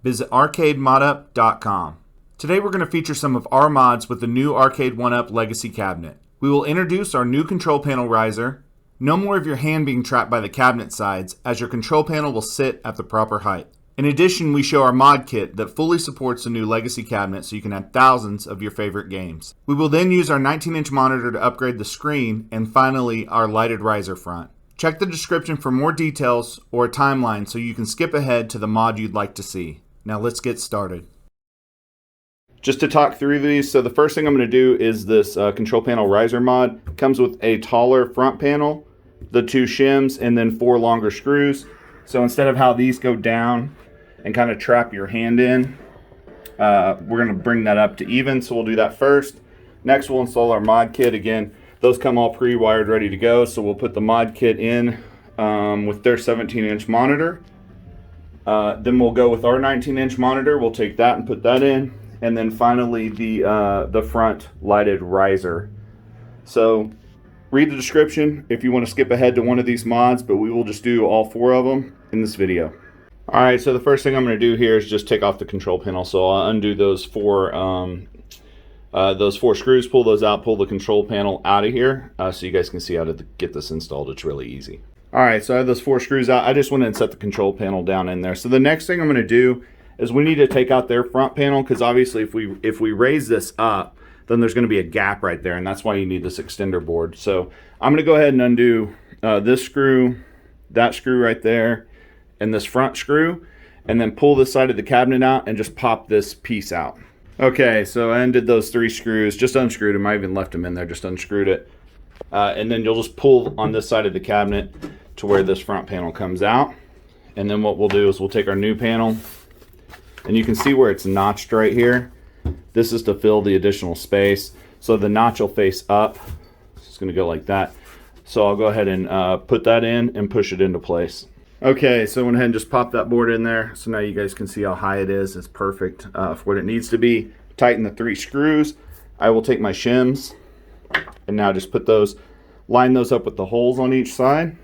visit ArcadeModUp.com. Today we're going to feature some of our mods with the new Arcade1up Legacy Cabinet. We will introduce our new control panel riser, no more of your hand being trapped by the cabinet sides, as your control panel will sit at the proper height. In addition, we show our mod kit that fully supports the new Legacy Cabinet so you can add thousands of your favorite games. We will then use our 19-inch monitor to upgrade the screen, and finally our lighted riser front. Check the description for more details or a timeline so you can skip ahead to the mod you'd like to see. Now let's get started. Just to talk through these, so the first thing I'm going to do is this control panel riser mod. It comes with a taller front panel, the 2 shims, and then 4 longer screws. So instead of how these go down and kind of trap your hand in, we're going to bring that up to even, so we'll do that first. Next we'll install our mod kit. Again, those come all pre-wired ready to go, so we'll put the mod kit in with their 17-inch monitor. Then we'll go with our 19-inch monitor. We'll take that and put that in, and then finally the front lighted riser. So read the description if you want to skip ahead to one of these mods, but we will just do all 4 of them in this video. Alright, so the first thing I'm going to do here is just take off the control panel. So I'll undo those 4 screws, pull those out, pull the control panel out of here so you guys can see how to get this installed. It's really easy. Alright, so I have those 4 screws out. I just went and set the control panel down in there. So the next thing I'm going to do is we need to take out their front panel, because obviously if we raise this up, then there's going to be a gap right there, and that's why you need this extender board. So I'm going to go ahead and undo this screw, that screw right there, and this front screw, and then pull this side of the cabinet out and just pop this piece out. Okay, so I undid those 3 screws, just unscrewed them. I even left them in there, just unscrewed it. And then you'll just pull on this side of the cabinet to where this front panel comes out. And then what we'll do is we'll take our new panel, and you can see where it's notched right here. This is to fill the additional space. So the notch will face up. It's going to go like that. So I'll go ahead and put that in and push it into place. Okay, so I went ahead and just popped that board in there. So now you guys can see how high it is. It's perfect for what it needs to be. Tighten the 3 screws. I will take my shims and now just put those, line those up with the holes on each side.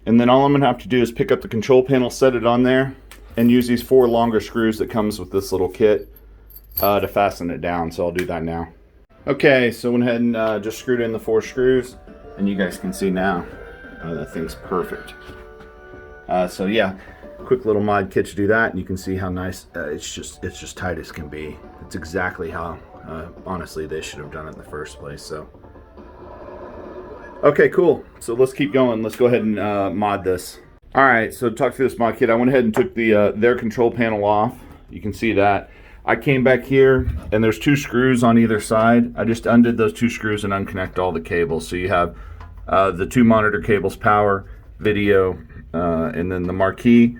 And then all I'm going to have to do is pick up the control panel, set it on there, and use these 4 longer screws that comes with this little kit to fasten it down. So I'll do that now. Okay, so I went ahead and just screwed in the 4 screws, and you guys can see now that thing's perfect. So yeah, quick little mod kit to do that, and you can see how nice it's just tight as can be. It's exactly how honestly they should have done it in the first place. So okay, cool. So let's keep going. Let's go ahead and mod this. Alright, so to talk through this mod kit, I went ahead and took their control panel off. You can see that. I came back here, and there's 2 screws on either side. I just undid those 2 screws and unconnect all the cables. So you have the 2 monitor cables, power, video, and then the Marquee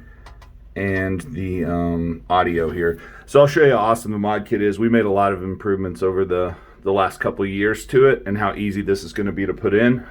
and the audio here. So I'll show you how awesome the mod kit is. We made a lot of improvements over the last couple of years to it, and how easy this is going to be to put in.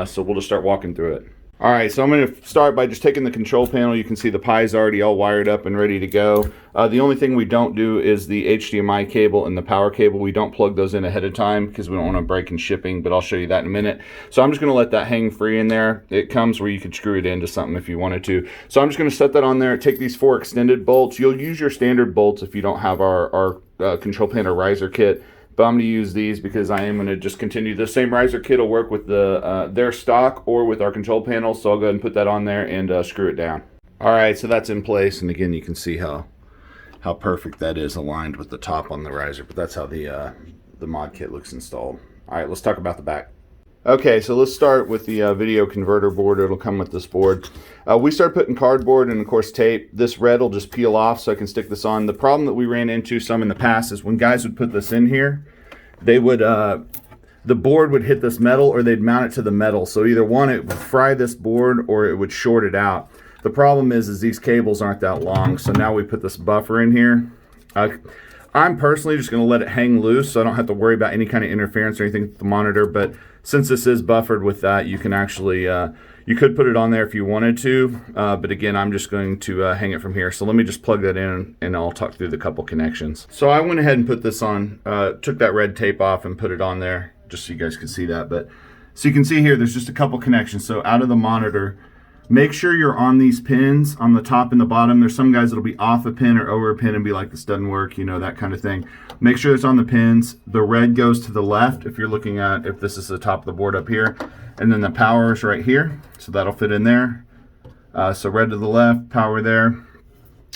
So we'll just start walking through it. Alright, so I'm going to start by just taking the control panel. You can see the Pi's already all wired up and ready to go. The only thing we don't do is the HDMI cable and the power cable. We don't plug those in ahead of time because we don't want to break in shipping, but I'll show you that in a minute. So I'm just going to let that hang free in there. It comes where you could screw it into something if you wanted to. So I'm just going to set that on there, take these 4 extended bolts. You'll use your standard bolts if you don't have our control panel riser kit. But I'm going to use these because I am going to just continue. The same riser kit will work with their stock or with our control panel. So I'll go ahead and put that on there and screw it down. Alright, so that's in place. And again, you can see how perfect that is aligned with the top on the riser. But that's how the mod kit looks installed. Alright, let's talk about the back. Okay, so let's start with the video converter board. It'll come with this board. We started putting cardboard and of course tape. This red will just peel off so I can stick this on. The problem that we ran into some in the past is when guys would put this in here, they would the board would hit this metal, or they'd mount it to the metal. So either one, it would fry this board or it would short it out. The problem is these cables aren't that long, so now we put this buffer in here. I'm personally just going to let it hang loose so I don't have to worry about any kind of interference or anything with the monitor, but since this is buffered with that, you can actually, you could put it on there if you wanted to, but again, I'm just going to hang it from here. So let me just plug that in and I'll talk through the couple connections. So I went ahead and put this on, took that red tape off and put it on there just so you guys can see that. But so you can see here, there's just a couple connections. So out of the monitor, Make sure you're on these pins on the top and the bottom. There's some guys that'll be off a pin or over a pin and be like, this doesn't work, you know, that kind of thing. Make sure it's on the pins. The red goes to the left if you're looking at, if this is the top of the board up here. And then the power is right here, so that'll fit in there. So red to the left, power there.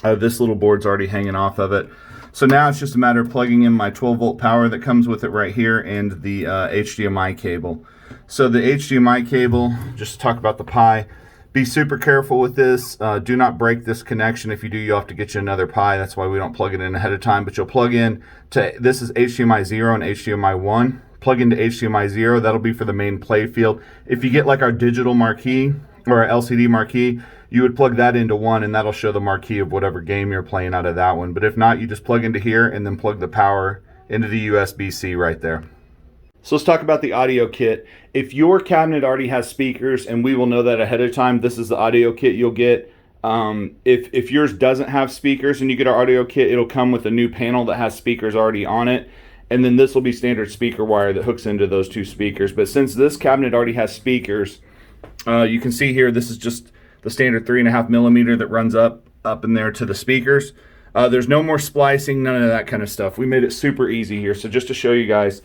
This little board's already hanging off of it. So now it's just a matter of plugging in my 12 volt power that comes with it right here and the HDMI cable. So the HDMI cable, just to talk about the Pi, be super careful with this. Do not break this connection. If you do, you'll have to get you another Pi. That's why we don't plug it in ahead of time, but you'll plug in to, this is HDMI 0 and HDMI 1. Plug into HDMI 0, that'll be for the main play field. If you get like our digital marquee or our LCD marquee, you would plug that into 1 and that'll show the marquee of whatever game you're playing out of that one. But if not, you just plug into here and then plug the power into the USB-C right there. So let's talk about the audio kit. If your cabinet already has speakers, and we will know that ahead of time, this is the audio kit you'll get. If yours doesn't have speakers and you get our audio kit, it'll come with a new panel that has speakers already on it. And then this will be standard speaker wire that hooks into those two speakers. But since this cabinet already has speakers, you can see here, this is just the standard 3.5 millimeter that runs up in there to the speakers. There's no more splicing, none of that kind of stuff. We made it super easy here. So just to show you guys,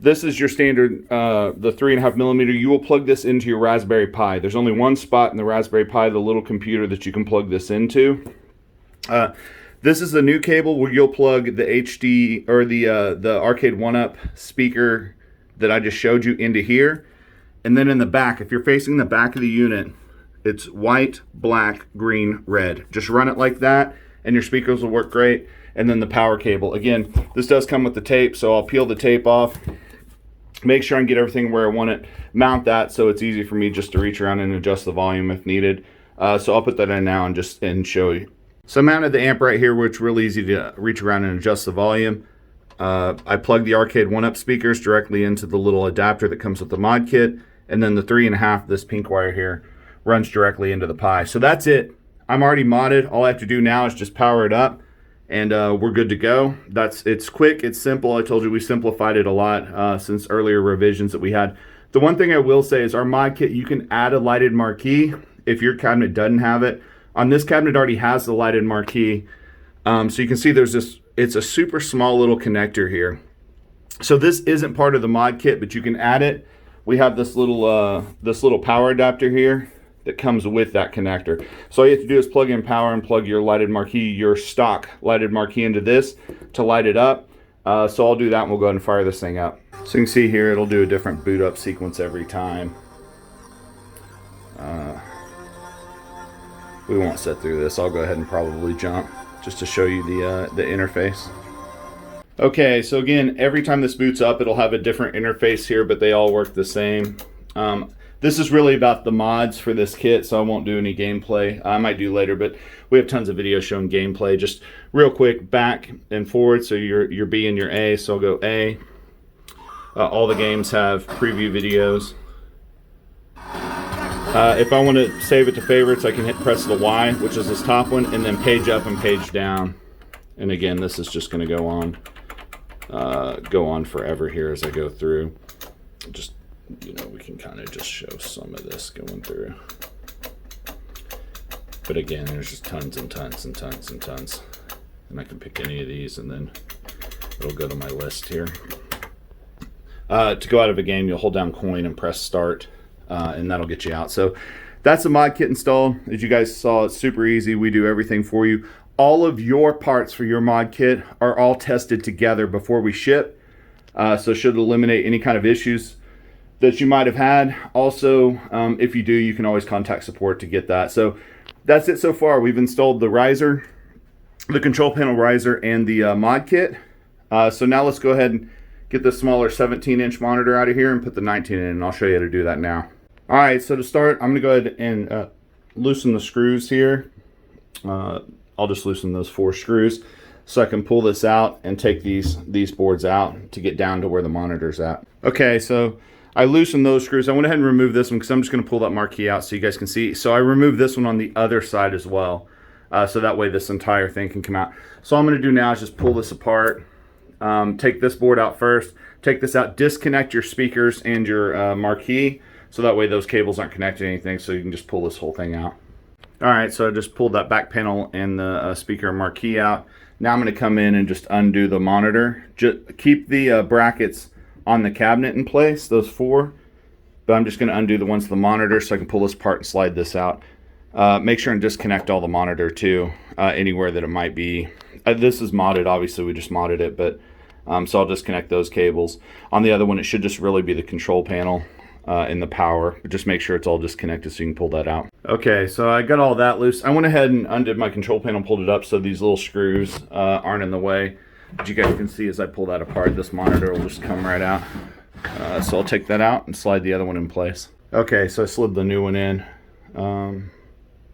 this is your standard, the 3.5 millimeter. You will plug this into your Raspberry Pi. There's only one spot in the Raspberry Pi, the little computer, that you can plug this into. This is the new cable where you'll plug the HD or the Arcade1up speaker that I just showed you into here. And then in the back, if you're facing the back of the unit, it's white, black, green, red. Just run it like that and your speakers will work great. And then the power cable. Again, this does come with the tape, so I'll peel the tape off. Make sure I can get everything where I want it. Mount that so it's easy for me just to reach around and adjust the volume if needed. So I'll put that in now and show you. So I mounted the amp right here, where it's real easy to reach around and adjust the volume. I plugged the Arcade1up speakers directly into the little adapter that comes with the mod kit, and then the 3.5, this pink wire here, runs directly into the Pi. So that's it. I'm already modded. All I have to do now is just power it up, and we're good to go. It's quick, it's simple. I told you we simplified it a lot since earlier revisions that we had. The one thing I will say is our mod kit, you can add a lighted marquee if your cabinet doesn't have it. On this cabinet, it already has the lighted marquee. So you can see there's this, it's a super small little connector here. So this isn't part of the mod kit, but you can add it. We have this little power adapter here that comes with that connector. So all you have to do is plug in power and plug your lighted marquee, your stock lighted marquee, into this to light it up. So I'll do that and we'll go ahead and fire this thing up. So you can see here, it'll do a different boot up sequence every time. We won't sit through this. I'll go ahead and probably jump just to show you the interface. Okay, so again, every time this boots up, it'll have a different interface here, but they all work the same. This is really about the mods for this kit, so I won't do any gameplay. I might do later, but we have tons of videos showing gameplay. Just real quick, back and forward, so your B and your A, so I'll go A. All the games have preview videos. If I want to save it to favorites, I can press the Y, which is this top one, and then page up and page down. And again, this is just going to go on forever here as I go through. Just, you know, we can kind of just show some of this going through. But again, there's just tons and tons and tons and tons. And I can pick any of these and then it'll go to my list here. To go out of a game, you'll hold down coin and press start, and that'll get you out. So that's the mod kit installed. As you guys saw, it's super easy. We do everything for you. All of your parts for your mod kit are all tested together before we ship. So should eliminate any kind of issues that you might have had. Also, if you do, you can always contact support to get that. So that's it so far. We've installed the riser, the control panel riser, and the mod kit. So now let's go ahead and get the smaller 17-inch monitor out of here and put the 19 in, and I'll show you how to do that now. All right, so to start, I'm gonna go ahead and loosen the screws here. I'll just loosen those 4 screws so I can pull this out and take these boards out to get down to where the monitor's at. Okay, so I loosened those screws. I went ahead and removed this one because I'm just gonna pull that marquee out so you guys can see. So I removed this one on the other side as well. So that way this entire thing can come out. So all I'm gonna do now is just pull this apart. Take this board out first, take this out, disconnect your speakers and your marquee So that way those cables aren't connected to anything, so you can just pull this whole thing out. Alright, so I just pulled that back panel and the speaker Marquee out. Now I'm going to come in and just undo the monitor. Just keep the brackets on the cabinet in place, those 4. But I'm just going to undo the ones to the monitor so I can pull this apart and slide this out. Make sure and disconnect all the monitor too, anywhere that it might be. This is modded, obviously we just modded it, but so I'll disconnect those cables. On the other one, it should just really be the control panel and the power, but just make sure it's all disconnected so you can pull that out. Okay, so I got all that loose. I went ahead and undid my control panel, pulled it up so these little screws aren't in the way. But you guys can see as I pull that apart, this monitor will just come right out. So I'll take that out and slide the other one in place. Okay, so I slid the new one in. I'm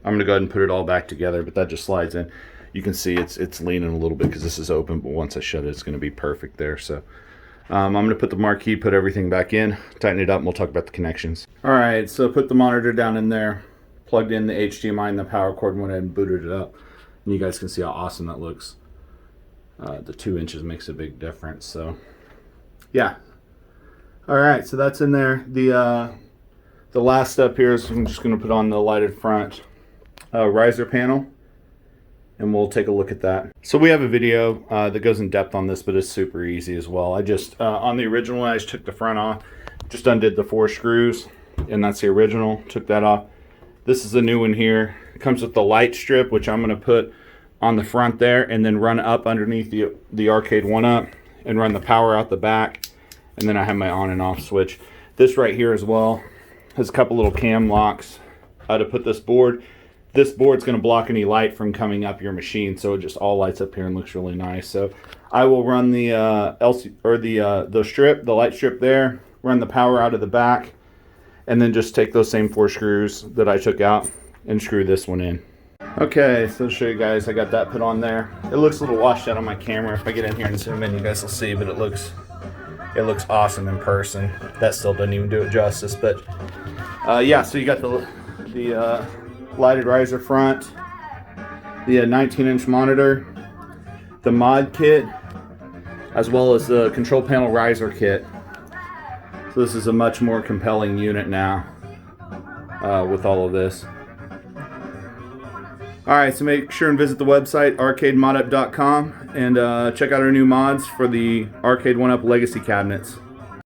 going to go ahead and put it all back together, but that just slides in. You can see it's leaning a little bit because this is open, but once I shut it, it's going to be perfect there. So I'm going to put the Marquee, put everything back in, tighten it up, and we'll talk about the connections. All right, so put the monitor down in there, plugged in the HDMI and the power cord, and went ahead and booted it up. And you guys can see how awesome that looks. The 2 inches makes a big difference. So yeah. All right, so that's in there. The last step here is I'm just going to put on the lighted front riser panel, and we'll take a look at that. So we have a video that goes in depth on this, but it's super easy as well. I just, on the original one, I just took the front off, just undid the 4 screws, and that's the original, took that off. This is the new one here. It comes with the light strip, which I'm gonna put on the front there, and then run up underneath the Arcade1up, and run the power out the back, and then I have my on and off switch. This right here as well has a couple little cam locks to put this board. This board's going to block any light from coming up your machine, so it just all lights up here and looks really nice. So I will run the strip, the light strip there, run the power out of the back, and then just take those same 4 screws that I took out and screw this one in. Okay, so to show you guys, I got that put on there. It looks a little washed out on my camera. If I get in here and zoom in, you guys will see, but it looks awesome in person. That still doesn't even do it justice, but yeah. So you got the lighted riser front, the 19-inch monitor, the mod kit, as well as the control panel riser kit. So this is a much more compelling unit now with all of this. Alright, so make sure and visit the website ArcadeModUp.com and check out our new mods for the Arcade1up Legacy Cabinets.